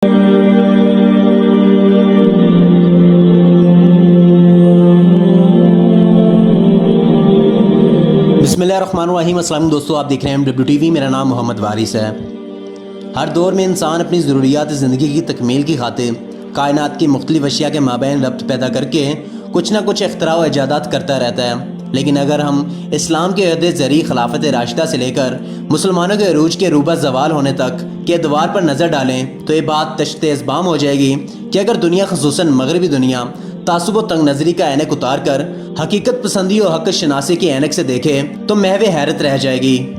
बिस्मिल्लाहिर्रहमानिर्रहीम। अस्सलाम दोस्तों, आप देख रहे हैं MWTV। मेरा नाम मोहम्मद वारिस है। हर दौर में इंसान अपनी ज़रूरियात ज़िंदगी की तकमील की खातिर कायनात की मुख्तलिफ़ अशिया के माबैन रब्त पैदा करके कुछ ना कुछ इख्तरा व इजादात करता रहता है। लेकिन अगर हम इस्लाम के अहद ज़री खिलाफत राशिदा से लेकर मुसलमानों के अरूज के रूबा ज़वाल होने तक के अदवार पर नज़र डालें तो ये बात तश्ते इज़बाम हो जाएगी कि अगर दुनिया ख़ुसूसन मगरबी दुनिया तासुब व तंग नज़री का ऐनक उतार कर हकीकत पसंदी और हक़ शनासी के ऐनक से देखे तो महव हैरत रह जाएगी।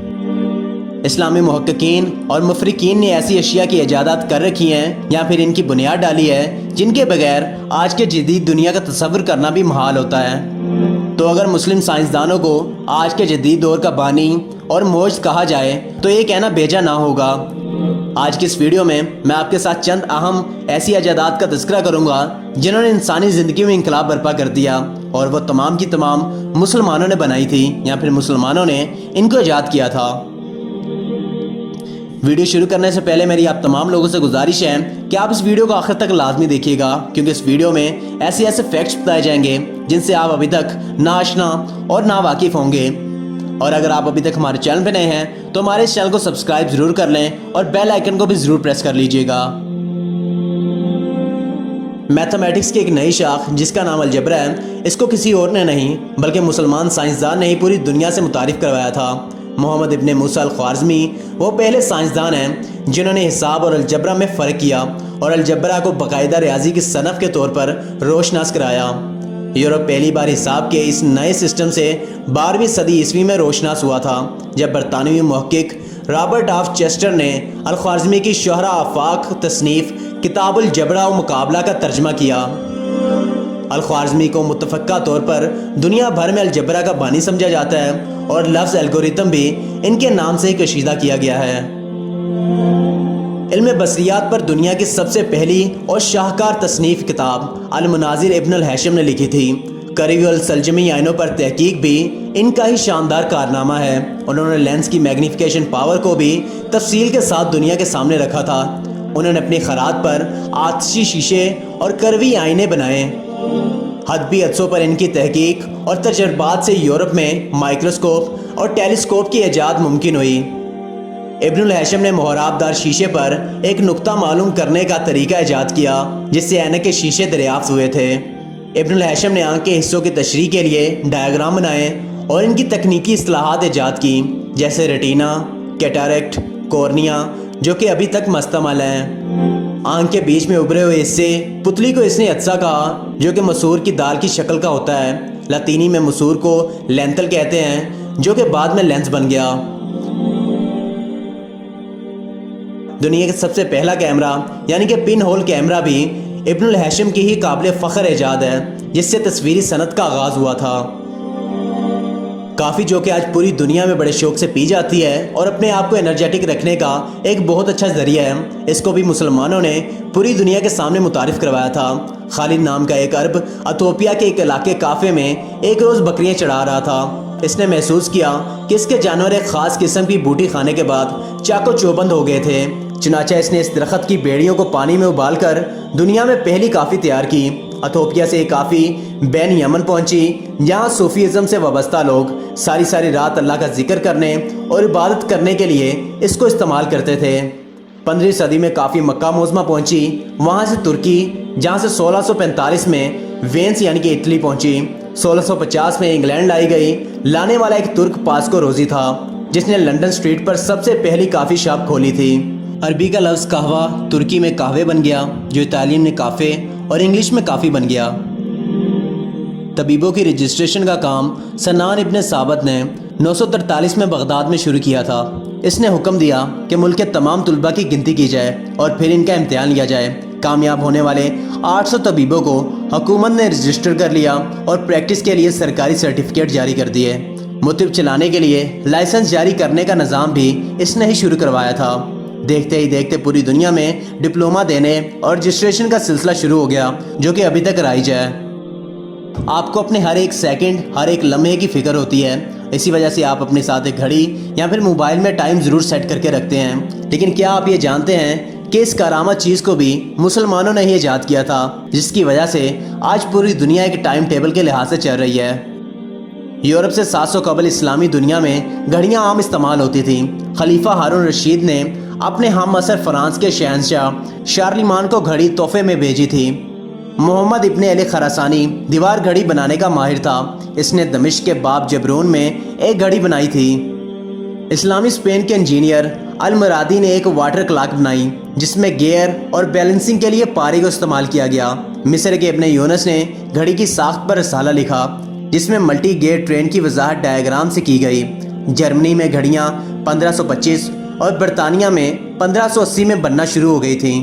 इस्लामी मुहक्किकीन और मुफरिकीन ने ऐसी अशिया की इजादात कर रखी हैं या फिर इनकी बुनियाद डाली है जिनके बगैर आज के जदीद दुनिया का तसव्वुर करना भी मुहाल होता है। तो अगर मुस्लिम साइंसदानों को आज के जदीद दौर का बानी और मोज कहा जाए तो ये कहना बेजा ना होगा। आज की इस वीडियो में मैं आपके साथ चंद अहम ऐसी इजादात का तज़किरा करूंगा जिन्होंने इंसानी ज़िंदगी में इनकलाब बर्पा कर दिया और वह तमाम की तमाम मुसलमानों ने बनाई थी या फिर मुसलमानों ने इनको ईजाद किया था। वीडियो शुरू करने से पहले मेरी आप तमाम लोगों से गुजारिश है कि आप इस वीडियो को आखिर तक लाजमी देखिएगा, क्योंकि इस वीडियो में ऐसे ऐसे फैक्ट्स बताए जाएंगे जिनसे आप अभी तक ना आशना और ना वाकिफ़ होंगे। और अगर आप अभी तक हमारे चैनल पर नए हैं तो हमारे इस चैनल को सब्सक्राइब ज़रूर कर लें और बेल आइकन को भी ज़रूर प्रेस कर लीजिएगा। मैथमेटिक्स की एक नई शाख जिसका नाम अलजबरा है, इसको किसी और ने नहीं बल्कि मुसलमान साइंसदान ने ही पूरी दुनिया से मुतारिफ़ करवाया था। मोहम्मद इब्न मूसा अल-ख्वारिज़मी वो पहले साइंसदान हैं जिन्होंने हिसाब और अलजबरा में फ़र्क किया और अलजबरा को बाकायदा रियाजी की सनफ़ के तौर पर रोशनास कराया। यूरोप पहली बार हिसाब के इस नए सिस्टम से 12वीं सदी ईस्वी में रोशनास हुआ था, जब बरतानवी मुहक्किक रॉबर्ट ऑफ चेस्टर ने अल-ख्वारिज़मी की शोहरा आफाक तसनीफ़ किताबुल जबरा व मुकाबला का तर्जमा किया। अल-ख्वारिज़मी को मुतफ़क्का तौर पर दुनिया भर में अलजबरा का बानी समझा जाता है और लफ्ज़ एल्गोरिथम भी इनके नाम से ही कशीदा किया गया है। इल्म बसरियात पर दुनिया की सबसे पहली और शाहकार तसनीफ़ किताब अल-मुनाज़िर इब्न अल-हैशम ने लिखी थी। करीब अल-सल्जमी आइनों पर तहकीक भी इनका ही शानदार कारनामा है। उन्होंने लेंस की मैग्नीफिकेशन पावर को भी तफसील के साथ दुनिया के सामने रखा था। उन्होंने अपनी खरात पर आतशी शीशे और करवी आईने बनाए। हदबी हदसों पर इनकी तहकीक और तजर्बात से यूरोप में माइक्रोस्कोप और टेलीस्कोप की ईजाद मुमकिन हुई। इब्न अल-हैशम ने मुहराबदार शीशे पर एक नुक्ता मालूम करने का तरीका ईजाद किया जिससे ऐनक के शीशे दरियाफ्त हुए थे। इब्न अल-हैशम ने आंख के हिस्सों की तशरीह के लिए डायग्राम बनाए और इनकी तकनीकी इस्लाहात ईजाद की, जैसे रेटिना, कैटरेक्ट, कॉर्निया, जो कि अभी तक मस्तमल हैं। आंख के बीच में उभरे हुए हिस्से पुतली को इसने अत्सा कहा, जो कि मसूर की दाल की शक्ल का होता है। लतीनी में मसूर को लेंथल कहते हैं, जो कि बाद में लेंस बन गया। दुनिया का सबसे पहला कैमरा यानी कि पिन होल कैमरा भी इब्न अल-हैशम की ही काबिल फ़ख्र ईजाद है, जिससे तस्वीरी सनत का आगाज़ हुआ था। काफ़ी जो कि आज पूरी दुनिया में बड़े शौक से पी जाती है और अपने आप को एनर्जेटिक रखने का एक बहुत अच्छा ज़रिया है। इसको भी मुसलमानों ने पूरी दुनिया के सामने मुतारिफ़ करवाया था। खालिद नाम का एक अरब इथियोपिया के एक इलाके काफ़े में एक रोज़ बकरियाँ चढ़ा रहा था। इसने महसूस किया कि इसके जानवर एक ख़ास किस्म की बूटी खाने के बाद चाको चौबंद हो गए थे। चुनाचा इसने इस दरख्त की बेड़ियों को पानी में उबाल कर दुनिया में पहली काफ़ी तैयार की। इथियोपिया से काफ़ी बैन यमन पहुंची, जहां सूफीज़म से वाबस्ता लोग सारी सारी रात अल्लाह का जिक्र करने और इबादत करने के लिए इसको इस्तेमाल करते थे। 15वीं सदी में काफ़ी मक्का मोज़मा पहुंची, वहां से तुर्की, जहां से 1645 में वेंस यानी कि इटली पहुंची। 1650 में इंग्लैंड लाई गई। लाने वाला एक तुर्क पास्को रोज़ी था जिसने लंदन स्ट्रीट पर सबसे पहली काफ़ी शॉप खोली थी। अरबी का लफ्ज़ कहवा तुर्की में कहवे बन गया, जो इतालियन में काफ़े और इंग्लिश में काफ़ी बन गया। तबीबों की रजिस्ट्रेशन का काम सन्नान इब्न साबत ने 943 में बगदाद में शुरू किया था। इसने हुक्म दिया कि मुल्क के तमाम तुलबा की गिनती की जाए और फिर इनका इम्तिहान लिया जाए। कामयाब होने वाले 800 तबीबों को हुकूमत ने रजिस्टर कर लिया और प्रैक्टिस के लिए सरकारी सर्टिफिकेट जारी कर दिए। मुतब चलाने के लिए लाइसेंस जारी करने का निज़ाम भी इसने ही शुरू करवाया था। देखते ही देखते पूरी दुनिया में डिप्लोमा देने और रजिस्ट्रेशन का सिलसिला शुरू हो गया, जो कि अभी तक राइज है। आपको अपने हर एक सेकंड, हर एक लम्हे की फ़िक्र होती है। इसी वजह से आप अपने साथ एक घड़ी या फिर मोबाइल में टाइम ज़रूर सेट करके रखते हैं। लेकिन क्या आप ये जानते हैं کہ اس کارآمد چیز کو بھی مسلمانوں نے ہی ایجاد کیا تھا، جس کی وجہ سے آج پوری دنیا ایک ٹائم ٹیبل کے لحاظ سے چل رہی ہے۔ یورپ سے 700 قبل اسلامی دنیا میں گھڑیاں عام استعمال ہوتی تھیں۔ خلیفہ ہارون رشید نے اپنے ہم عصر فرانس کے شہنشاہ شارلیمان کو گھڑی تحفے میں بھیجی تھی۔ محمد ابن علی خراسانی دیوار گھڑی بنانے کا ماہر تھا۔ اس نے دمشق کے باب جبرون میں ایک گھڑی بنائی تھی۔ اسلامی اسپین کے انجینئر المرادی نے ایک واٹر کلاک بنائی جس میں گیئر اور بیلنسنگ کے لیے پاری کو استعمال کیا گیا۔ مصر کے ابن یونس نے گھڑی کی ساخت پر رسالہ لکھا جس میں ملٹی گیئر ٹرین کی وضاحت ڈائیگرام سے کی گئی۔ جرمنی میں گھڑیاں 1525 اور برطانیہ میں 1580 میں بننا شروع ہو گئی تھیں۔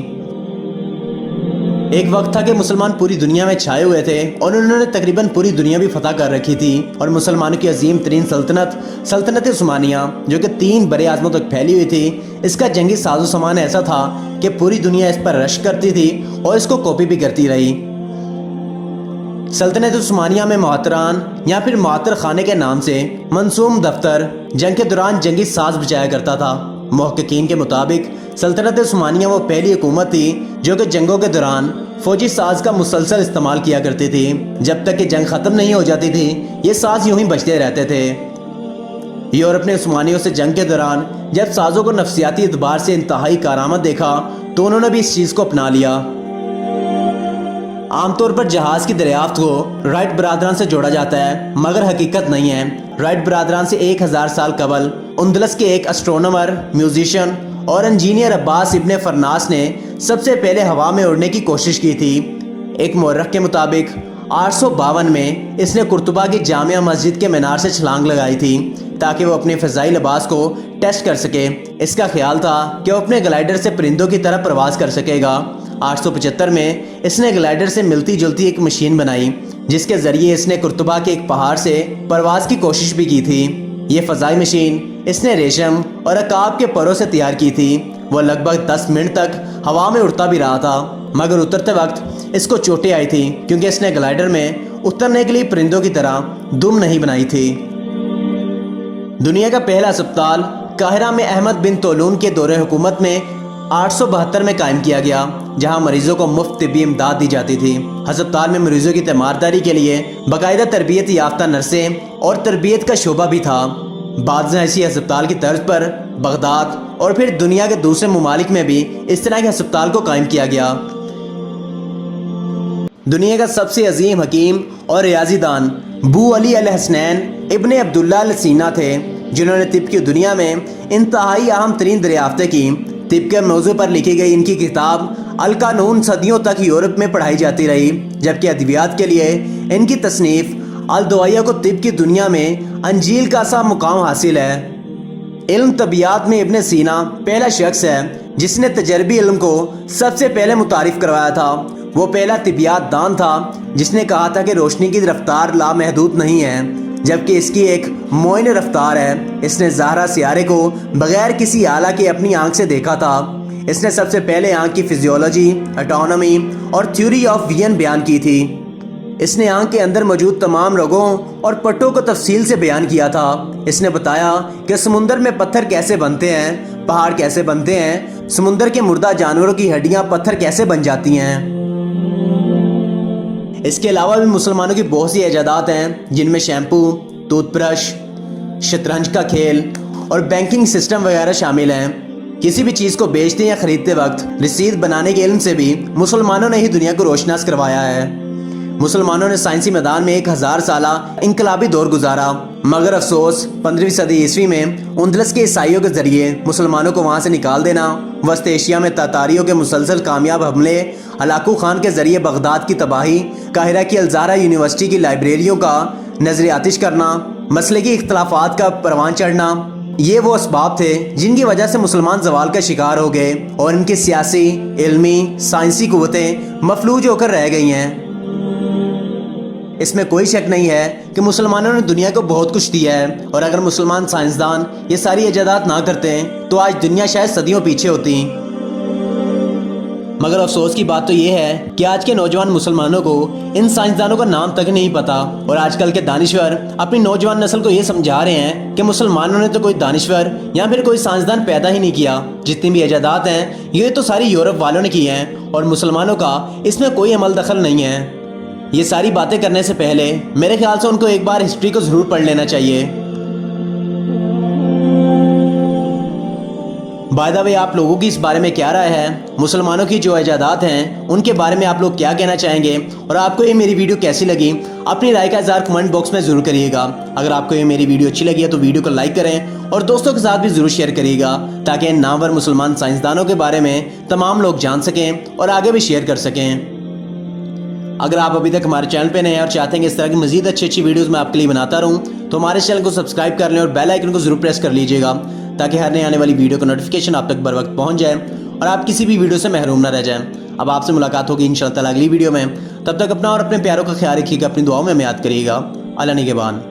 ایک وقت تھا کہ مسلمان پوری دنیا میں چھائے ہوئے تھے اور انہوں نے تقریباً پوری دنیا بھی فتح کر رکھی تھی، اور مسلمانوں کی عظیم ترین سلطنت عثمانیہ جو کہ 3 بر اعظموں تک پھیلی ہوئی تھی، اس کا جنگی ساز و سامان ایسا تھا کہ پوری دنیا اس پر رشک کرتی تھی اور اس کو کاپی بھی کرتی رہی۔ سلطنت عثمانیہ میں معطران یا پھر معطر خانے کے نام سے منسوم دفتر جنگ کے دوران جنگی ساز بچایا کرتا تھا۔ محققین کے مطابق سلطنت عثمانیہ وہ پہلی حکومت تھی جو کہ جنگوں کے دوران فوجی ساز کا مسلسل استعمال کیا کرتی تھی۔ جب تک کہ جنگ ختم نہیں ہو جاتی تھی یہ ساز یوں ہی بجتے رہتے تھے۔ یورپ نے عثمانیوں سے جنگ کے دوران جب سازوں کو نفسیاتی اعتبار سے انتہائی کارآمد دیکھا تو انہوں نے بھی اس چیز کو اپنا لیا۔ عام طور پر جہاز کی دریافت کو رائٹ برادران سے جوڑا جاتا ہے، مگر حقیقت نہیں ہے۔ رائٹ برادران سے 1000 سال قبل اندلس کے ایک اسٹرونومر، میوزیشین اور انجینئر عباس ابن فرناس نے سب سے پہلے ہوا میں اڑنے کی کوشش کی تھی۔ ایک مورخ کے مطابق 852 میں اس نے قرطبہ کی جامع مسجد کے مینار سے چھلانگ لگائی تھی تاکہ وہ اپنے فضائی لباس کو ٹیسٹ کر سکے۔ اس کا خیال تھا کہ وہ اپنے گلائڈر سے پرندوں کی طرح پرواز کر سکے گا۔ 875 میں اس نے گلائڈر سے ملتی جلتی ایک مشین بنائی جس کے ذریعے اس نے قرطبہ کے ایک پہاڑ سے پرواز کی کوشش بھی کی تھی۔ یہ فضائی مشین اس نے ریشم اور عقاب کے پروں سے تیار کی تھی۔ وہ لگ بھگ 10 منٹ تک ہوا میں اڑتا بھی رہا تھا، مگر اترتے وقت اس کو چوٹیں آئی تھی کیونکہ اس نے گلائڈر میں اترنے کے لیے پرندوں کی طرح دم نہیں بنائی تھی۔ دنیا کا پہلا ہسپتال قاہرہ میں احمد بن طولون کے دور حکومت میں 872 میں قائم کیا گیا، جہاں مریضوں کو مفت طبی امداد دی جاتی تھی۔ ہسپتال میں مریضوں کی تیمارداری کے لیے باقاعدہ تربیت یافتہ نرسیں اور تربیت کا شعبہ بھی تھا۔ بعض ایسی ہسپتال کی طرز پر بغداد اور پھر دنیا کے دوسرے ممالک میں بھی اس طرح کے ہسپتال کو قائم کیا گیا۔ دنیا کا سب سے عظیم حکیم اور ریاضی دان بو علی الحسنین ابن عبداللہ السینا تھے، جنہوں نے طب کی دنیا میں انتہائی اہم ترین دریافتیں کی۔ طب کے موضوع پر لکھی گئی ان کی کتاب القانون صدیوں تک یورپ میں پڑھائی جاتی رہی، جبکہ ادویات کے لیے ان کی تصنیف الدوائیہ کو طب کی دنیا میں انجیل کا سا مقام حاصل ہے۔ علم طبیعت میں ابن سینا پہلا شخص ہے جس نے تجربی علم کو سب سے پہلے متعارف کروایا تھا۔ وہ پہلا طبیعت دان تھا جس نے کہا تھا کہ روشنی کی رفتار لامحدود نہیں ہے، جبکہ اس کی ایک معین رفتار ہے۔ اس نے زہرہ سیارے کو بغیر کسی آلہ کے اپنی آنکھ سے دیکھا تھا۔ اس نے سب سے پہلے آنکھ کی فزیولوجی، اٹانومی اور تھیوری آف ویژن بیان کی تھی۔ اس نے آنکھ کے اندر موجود تمام رگوں اور پٹوں کو تفصیل سے بیان کیا تھا۔ اس نے بتایا کہ سمندر میں پتھر کیسے بنتے ہیں، پہاڑ کیسے بنتے ہیں، سمندر کے مردہ جانوروں کی ہڈیاں پتھر کیسے بن جاتی ہیں۔ اس کے علاوہ بھی مسلمانوں کی بہت سی ایجادات ہیں، جن میں شیمپو، ٹوتھ برش، شطرنج کا کھیل اور بینکنگ سسٹم وغیرہ شامل ہیں۔ کسی بھی چیز کو بیچتے یا خریدتے وقت رسید بنانے کے علم سے بھی مسلمانوں نے ہی دنیا کو روشناس کروایا ہے۔ مسلمانوں نے سائنسی میدان میں 1000 سالہ انقلابی دور گزارا، مگر افسوس 15ویں صدی عیسوی میں اندلس کے عیسائیوں کے ذریعے مسلمانوں کو وہاں سے نکال دینا، وسط ایشیا میں تاتاریوں کے مسلسل کامیاب حملے، ہلاکو خان کے ذریعے بغداد کی تباہی، قاہرہ کی الزہرا یونیورسٹی کی لائبریریوں کا نظر آتش کرنا، مسلکی اختلافات کا پروان چڑھنا، یہ وہ اسباب تھے جن کی وجہ سے مسلمان زوال کا شکار ہو گئے اور ان کی سیاسی، علمی، سائنسی قوتیں مفلوج ہو کر رہ گئی ہیں۔ اس میں کوئی شک نہیں ہے کہ مسلمانوں نے دنیا کو بہت کچھ دیا ہے، اور اگر مسلمان سائنسدان یہ ساری ایجادات نہ کرتے تو آج دنیا شاید صدیوں پیچھے ہوتی۔ मगर अफसोस की बात तो ये है कि आज के नौजवान मुसलमानों को इन साइंसदानों का नाम तक नहीं पता और आजकल के दानिश्वर अपनी नौजवान नस्ल को ये समझा रहे हैं कि मुसलमानों ने तो कोई दानिश्वर या फिर कोई साइंसदान पैदा ही नहीं किया। जितनी भी इजादात हैं ये तो सारी यूरोप वालों ने की हैं और मुसलमानों का इसमें कोई अमल दखल नहीं है। ये सारी बातें करने से पहले मेरे ख्याल से उनको एक बार हिस्ट्री को ज़रूर पढ़ लेना चाहिए। बाय द वे, आप लोगों की इस बारे में क्या राय है? मुसलमानों की जो इजादात हैं उनके बारे में आप लोग क्या कहना चाहेंगे और आपको ये मेरी वीडियो कैसी लगी? अपनी राय का इज़हार कमेंट बॉक्स में ज़रूर करिएगा। अगर आपको ये मेरी वीडियो अच्छी लगी है तो वीडियो को लाइक करें और दोस्तों के साथ भी ज़रूर शेयर करिएगा ताकि इन नामवर मुसलमान साइंसदानों के बारे में तमाम लोग जान सकें और आगे भी शेयर कर सकें। अगर आप अभी तक हमारे चैनल पे नए हैं और चाहते हैं कि इस तरह की मजीद अच्छी वीडियोस मैं आपके लिए बनाता रहूं तो हमारे चैनल को सब्सक्राइब कर लें और बेल आइकन को जरूर प्रेस कर लीजिएगा ताकि हर नई आने वाली वीडियो का नोटिफिकेशन आप तक बर वक्त पहुंच जाए और आप किसी भी वीडियो से महरूम ना रह जाएं। अब आपसे मुलाकात होगी इंशाअल्लाह अगली वीडियो में। तब तक अपना और अपने प्यारों का ख्याल रखिएगा, अपनी दुआओं में हमें याद करिएगा। अल्लाह निगहबान।